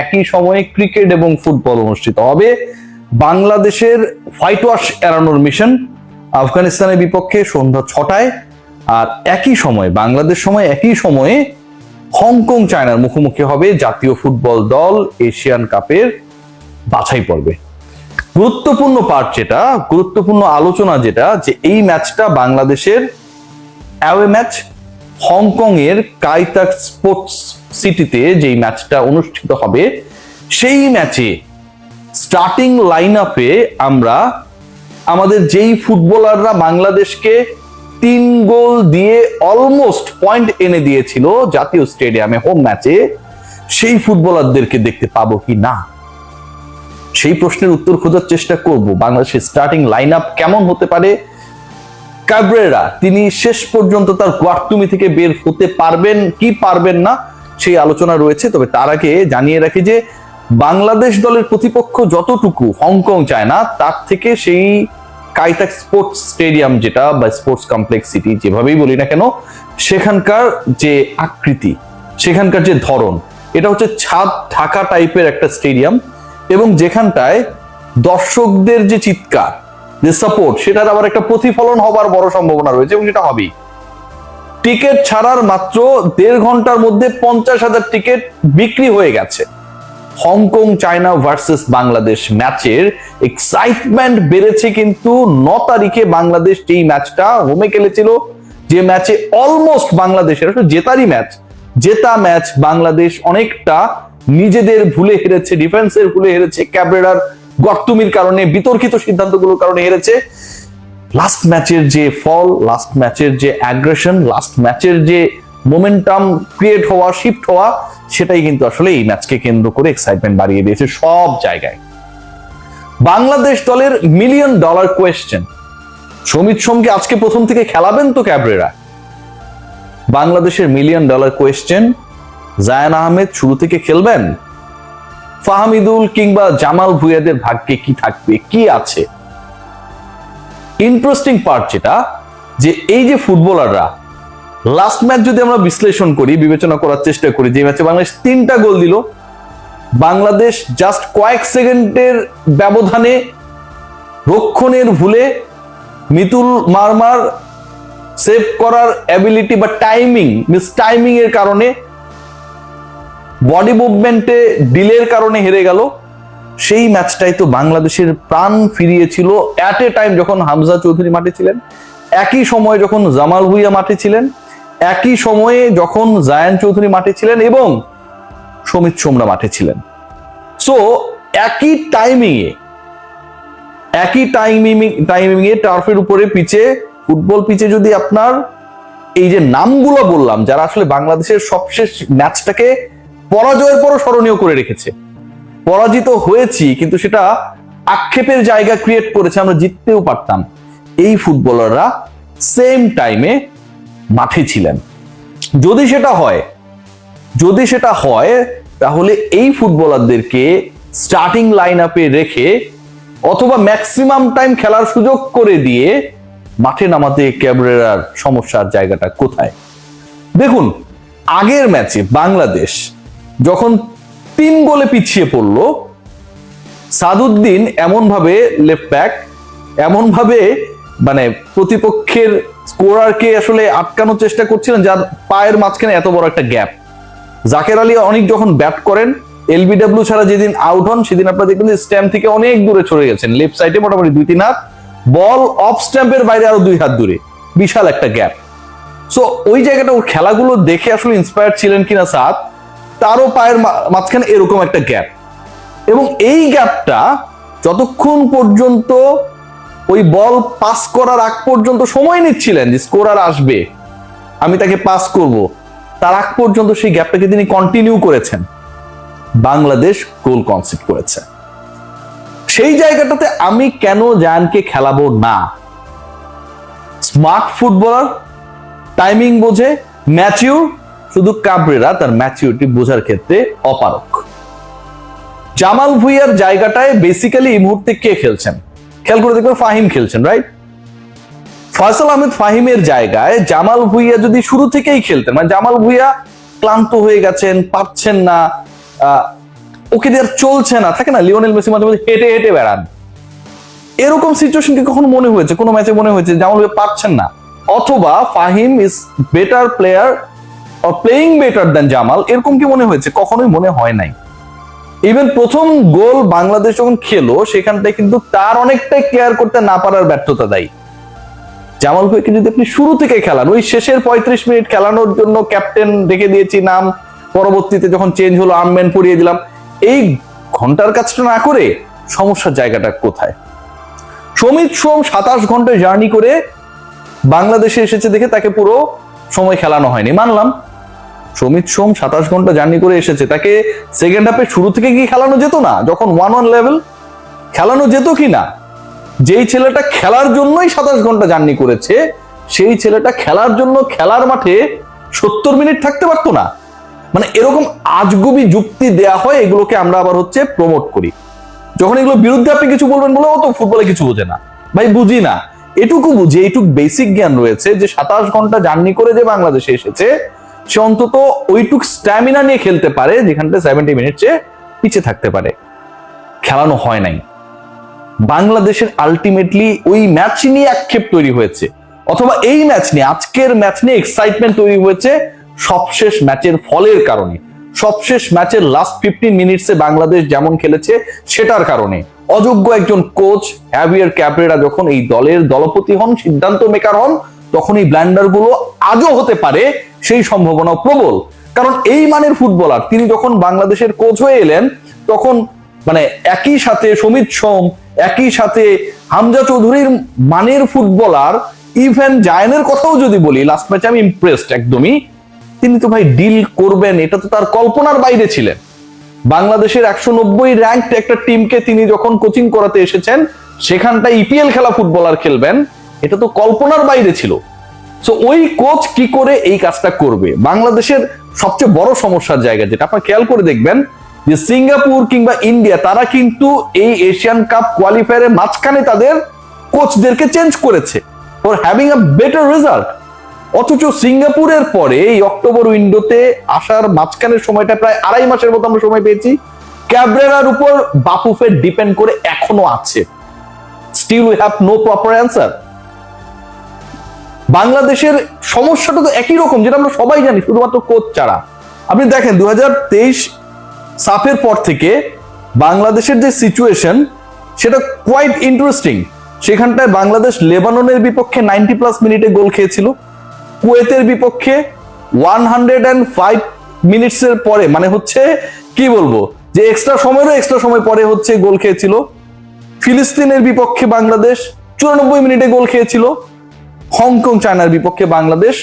একই সময়ে ক্রিকেট এবং ফুটবল অনুষ্ঠিত হবে। বাংলাদেশের হোয়াইট ওয়াশ এড়ানোর মিশন আফগানিস্তানের বিপক্ষে সন্ধ্যা 6টায়, আর একই সময় বাংলাদেশ সময় একই সময়ে হংকং চায়নার মুখোমুখি হবে জাতীয় ফুটবল দল এশিয়ান কাপের বাছাই পর্বে। গুরুত্বপূর্ণ পার্ট যেটা, গুরুত্বপূর্ণ আলোচনা যেটা, যে এই ম্যাচটা বাংলাদেশের অ্যাওয়ে ম্যাচ। হংকং এর কাইতাক স্পোর্টস সিটিতে যেই ম্যাচটা অনুষ্ঠিত হবে, সেই ম্যাচে স্টার্টিং লাইন আপে আমরা আমাদের যেই ফুটবলাররা বাংলাদেশকে 3 গোল দিয়ে অলমোস্ট পয়েন্ট এনে দিয়েছিল জাতীয় স্টেডিয়ামে হোম ম্যাচে, সেই ফুটবলারদেরকে দেখতে পাবো কি না, সেই প্রশ্নের উত্তর খোঁজার চেষ্টা করব। বাংলাদেশের স্টার্টিং লাইন আপ কেমন হতে পারে, ক্যাব্রেরা তিনি শেষ পর্যন্ত তার কোয়ার্তুমি থেকে বের হতে পারবেন কি পারবেন না, সেই আলোচনা রয়েছে। তবে তার আগে জানিয়ে রাখি যে বাংলাদেশ দলের প্রতিপক্ষ যতটুকু হংকং চায় না, তার থেকে সেই কাইতাক স্পোর্টস স্টেডিয়াম যেটা বা স্পোর্টস কমপ্লেক্স সিটি যেভাবেই বলি না কেন, সেখানকার যে আকৃতি, সেখানকার যে ধরন, এটা হচ্ছে ছাদ ঢাকা টাইপের একটা স্টেডিয়াম, এবং যেখানটায় দর্শকদের যে চিৎকার, যে সাপোর্ট, সেটার আবার একটা প্রতিফলন হবার বড় সম্ভাবনা রয়েছে, এবং সেটা হবেই। টিকিট ছাড়ার মাত্র 1.5 ঘন্টার মধ্যে 50,000 টিকিট বিক্রি হয়ে গেছে। হংকং চায়না ভার্সেস বাংলাদেশ ম্যাচের এক্সাইটমেন্ট বেড়েছে, কিন্তু 9 তারিখে বাংলাদেশ যেই ম্যাচটা হোমে খেলেছিল, যে ম্যাচে অলমোস্ট বাংলাদেশের জেতা ম্যাচ বাংলাদেশ অনেকটা নিজেদের ভুলে হেরেছে, ডিফেন্সের ভুলে হেরেছে, ক্যাব্রেরার গর্তুমির কারণে, বিতর্কিত সিদ্ধান্তগুলোর কারণে হেরেছে। লাস্ট ম্যাচের যে ফল, লাস্ট ম্যাচের যে অ্যাগ্রেশন, লাস্ট ম্যাচের যে মোমেন্টাম ক্রিয়েট হওয়া, শিফট হওয়া, সেটাই কিন্তু আসলে এই ম্যাচকে কেন্দ্র করে এক্সাইটমেন্ট বাড়িয়ে দিয়েছে সব জায়গায়। বাংলাদেশ দলের $1 মিলিয়ন কোয়েশ্চেন, সমিত সোমকে আজকে প্রথম থেকে খেলাবেন তো ক্যাব্রেরা? বাংলাদেশের $1 মিলিয়ন কোয়েশ্চেন, জায়ান আহমেদ শুরু থেকে খেলবেন? ফাহমিদুল কিংবা জামাল ভুঁইয়াদের ভাগ্যে কি থাকবে, কি আছে? ইন্টারেস্টিং পার্ট যেটা, যে এই যে ফুটবলাররা লাস্ট ম্যাচ যদি আমরা বিশ্লেষণ করি, বিবেচনা করার চেষ্টা করি, যে ম্যাচে বাংলাদেশ 3টা গোল দিল, বাংলাদেশ জাস্ট কয়েক সেকেন্ডের ব্যবধানে রক্ষণের ভুলে, মিতুল মারমার সেভ করার অ্যাবিলিটি বা টাইমিং এর কারণে, বডি মুভমেন্টে ডিলের কারণে হেরে গেল। সেই ম্যাচটাই তো বাংলাদেশের প্রাণ ফিরিয়েছিল অ্যাট এ টাইম যখন হামজা চৌধুরী মাঠে ছিলেন, একই সময়ে যখন জামাল ভুঁইয়া মাঠে ছিলেন, একই সময়ে যখন জায়ান চৌধুরী মাঠে ছিলেন এবং সমিত সোমরা মাঠে ছিলেন। সো একই টাইমিংয়ে টার্ফের উপরে পিচে, ফুটবল পিচে যদি আপনার এই যে নামগুলো বললাম, যারা আসলে বাংলাদেশের সবশেষ ম্যাচটাকে পরাজয়ের পরও স্মরণীয় করে রেখেছে, পরাজিত হয়েছি কিন্তু সেটা আক্ষেপের জায়গা ক্রিয়েট করেছে, আমরা জিততেও পারতাম, এই ফুটবলাররা সেম টাইমে মাঠে ছিলেন। যদি সেটা হয় তাহলে এই ফুটবলারদেরকে স্টার্টিং লাইন আপে রেখে অথবা ম্যাক্সিমাম টাইম খেলার সুযোগ করে দিয়ে মাঠে নামাতে ক্যাব্রেরার সমস্যার জায়গাটা কোথায়? দেখুন, আগের ম্যাচে বাংলাদেশ যখন 3 গোলে পিছিয়ে পড়লো, সাদুদ্দিন এমনভাবে লেফট ব্যাক, এমনভাবে মানে প্রতিপক্ষের স্কোরারকে আসলে আটকানোর চেষ্টা করছিলেন, যার পায়ের মাঝখানে এত বড় একটা গ্যাপ। জাকের আলী অনেক যখন ব্যাট করেন, এলবিডব্লিউ ছাড়া যেদিন আউট হন, সেদিন আপনারা দেখবেন যে স্ট্যাম্প থেকে অনেক দূরে সরে গেছেন, লেফট সাইডে মোটামুটি 2-3 হাত, বল অফ স্ট্যাম্পের বাইরে আরো 2 হাত দূরে, বিশাল একটা গ্যাপ। সো ওই জায়গাটা, ওর খেলাগুলো দেখে আসলে ইন্সপায়ার্ড ছিলেন কিনা সাদ, তারও পায়ের মাঝখানে এরকম একটা গ্যাপ, এবং এই গ্যাপটা যতক্ষণ পর্যন্ত ওই বল পাস করার আগ পর্যন্ত সময় নিচ্ছিলেন যে স্কোরার আসবে, আমি তাকে পাস করব, তার আগ পর্যন্ত সেই গ্যাপটাকে তিনি কন্টিনিউ করেছেন। বাংলাদেশ গোল কনসিড করেছে। সেই জায়গাটাতে আমি কেন জায়ানকে খেলাবো না? স্মার্ট ফুটবলার, টাইমিং বোঝে, ম্যাচিউর, শুধু ক্যাব্রেরা তার ম্যাচিউরিটি বোঝার ক্ষেত্রে অপারক। জামাল ভুঁইয়ার জায়গাটায় বেসিক্যালি এই মুহূর্তে কে খেলছেন? খেয়াল করে দেখবেন ফাহিম খেলছেন, রাইট? ফয়সাল আহমেদ ফাহিমের জায়গায় জামাল ভুঁইয়া যদি শুরু থেকেই খেলতেন, মানে জামাল ভুঁইয়া ক্লান্ত হয়ে গেছেন, পারছেন না, ওকে দিয়ে আর চলছে না, থাকে না লিওনেল মেসি মাঝে মাঝে হেঁটে হেঁটে বেড়ান, এরকম সিচুয়েশন কি কখনো মনে হয়েছে, কোনো ম্যাচে মনে হয়েছে জামাল ভাই পারছেন না, অথবা Fahim is better player or playing better than Jamal, এরকম কি মনে হয়েছে? কখনোই মনে হয় নাই। ইভেন প্রথম গোল বাংলাদেশ যখন খেলো সেখানটায় কিন্তু তার অনেকটাই ক্লিয়ার করতে না পারার ব্যর্থতা দায়ী। জামাল ভাইকে যদি আপনি শুরু থেকে খেলান, ওই শেষের 35 মিনিট খেলানোর জন্য ক্যাপ্টেন রেখে দিয়েছি নাম, পরবর্তীতে যখন চেঞ্জ হলো আর্মম্যান পরিয়ে দিলাম, এই ঘন্টার কাজটা না করে সমস্যার জায়গাটা কোথায়? সমিত সোম 27 ঘন্টায় জার্নি করে বাংলাদেশে এসেছে দেখে তাকে পুরো সময় খেলানো হয়নি, মানলাম। সমিত সোম 27 ঘন্টা জার্নি করে এসেছে, তাকে সেকেন্ড হাফে শুরু থেকে কি খেলানো যেত না? যখন 1-1 লেভেল খেলানো যেত কি না? যেই ছেলেটা খেলার জন্যই 27 ঘন্টা জার্নি করেছে, সেই ছেলেটা খেলার জন্য খেলার মাঠে 70 মিনিট থাকতে পারতো না? মানে এরকম আজগুবি যুক্তি দেয়া হয়, এগুলোকে আমরা আবার হচ্ছে প্রমোট করি। যখন এগুলো বিরুদ্ধে আপনি কিছু বলবেন, বলে ও তো ফুটবলে কিছু বোঝে না। ভাই বুঝি না, এটুকু বুঝি, এইটুকু বেসিক জ্ঞান রয়েছে যে 27 ঘন্টা জার্নি করে যে বাংলাদেশে এসেছে, সে অন্তত ওইটুক স্ট্যামিনা নিয়ে খেলতে পারে যেখানটা 70 মিনিট পিছিয়ে থাকতে পারে। খেলানো হয় নাই। বাংলাদেশের আলটিমেটলি ওই ম্যাচ নিয়ে আক্ষেপ তৈরি হয়েছে, অথবা এই ম্যাচ নিয়ে, আজকের ম্যাচ নিয়ে এক্সাইটমেন্ট তৈরি হয়েছে সবশেষ ম্যাচের ফলের কারণে, সবশেষ ম্যাচের লাস্ট 15 মিনিটসে বাংলাদেশ যেমন খেলেছে সেটার কারণে। অযোগ্য একজন কোচ হ্যাভিয়ার ক্যাবরেরা যখন এই দলের দলপতি হন, সিদ্ধান্ত মেকার হন, তখন এই ব্ল্যান্ডার গুলো আজও হতে পারে, সেই সম্ভাবনা প্রবল। কারণ এই মানের ফুটবলার তিনি যখন বাংলাদেশের কোচ হয়ে এলেন, তখন মানে একই সাথে সমিত সোম, একই সাথে হামজা চৌধুরীর মানের ফুটবলার, ইভেন জায়ানের কথাও যদি বলি, লাস্ট ম্যাচে আমি ইমপ্রেসড একদমই, তিনি তো ভাই ডিল করবেন এটা তো তার কল্পনার বাইরে ছিলেন। বাংলাদেশের 190 র্যাঙ্কড একটা টিমকে তিনি যখন কোচিং করাতে এসেছেন, সেখানটা ইপিএল খেলা ফুটবলার খেলবেন, এটা তো কল্পনার বাইরে ছিল। সো ওই কোচ কি করে এই কাজটা করবে? বাংলাদেশের সবচেয়ে বড় সমস্যার জায়গা যেটা আপনারা খেয়াল করে দেখবেন, যে সিঙ্গাপুর কিংবা ইন্ডিয়া তারা কিন্তু এই এশিয়ান কাপ কোয়ালিফায়ারের মাঝখানে তাদের কোচদেরকে চেঞ্জ করেছে for having a better result. অথচ সিঙ্গাপুরের পরে এই অক্টোবর উইন্ডোতে আসার মাঝখানের সময়টা প্রায় 2.5 মাসের মতো আমরা সময় পেয়েছি, ক্যাবরেরার উপর বাফুফের ডিপেন্ড করে এখনো আছে। Still we have no proper answer. বাংলাদেশের সমস্যাটা তো একই রকম, যেটা আমরা সবাই জানি, শুধুমাত্র কোচ ছাড়া। আপনি দেখেন 2023 সাফের পর থেকে বাংলাদেশের যে সিচুয়েশন, সেটা কোয়াইট ইন্টারেস্টিং। সেখানটায় বাংলাদেশ লেবাননের বিপক্ষে 90+ মিনিটে গোল খেয়েছিল, কুয়েতের বিপক্ষে 105 মিনিটসের পরে, মানে হচ্ছে কি বলবো, যে এক্সট্রা সময় পরে হচ্ছে গোল খেয়েছিল। ফিলিস্তিনের বিপক্ষে বাংলাদেশ 94 মিনিটে গোল খেয়েছিল। হংকং চায়নার বিপক্ষে বাংলাদেশ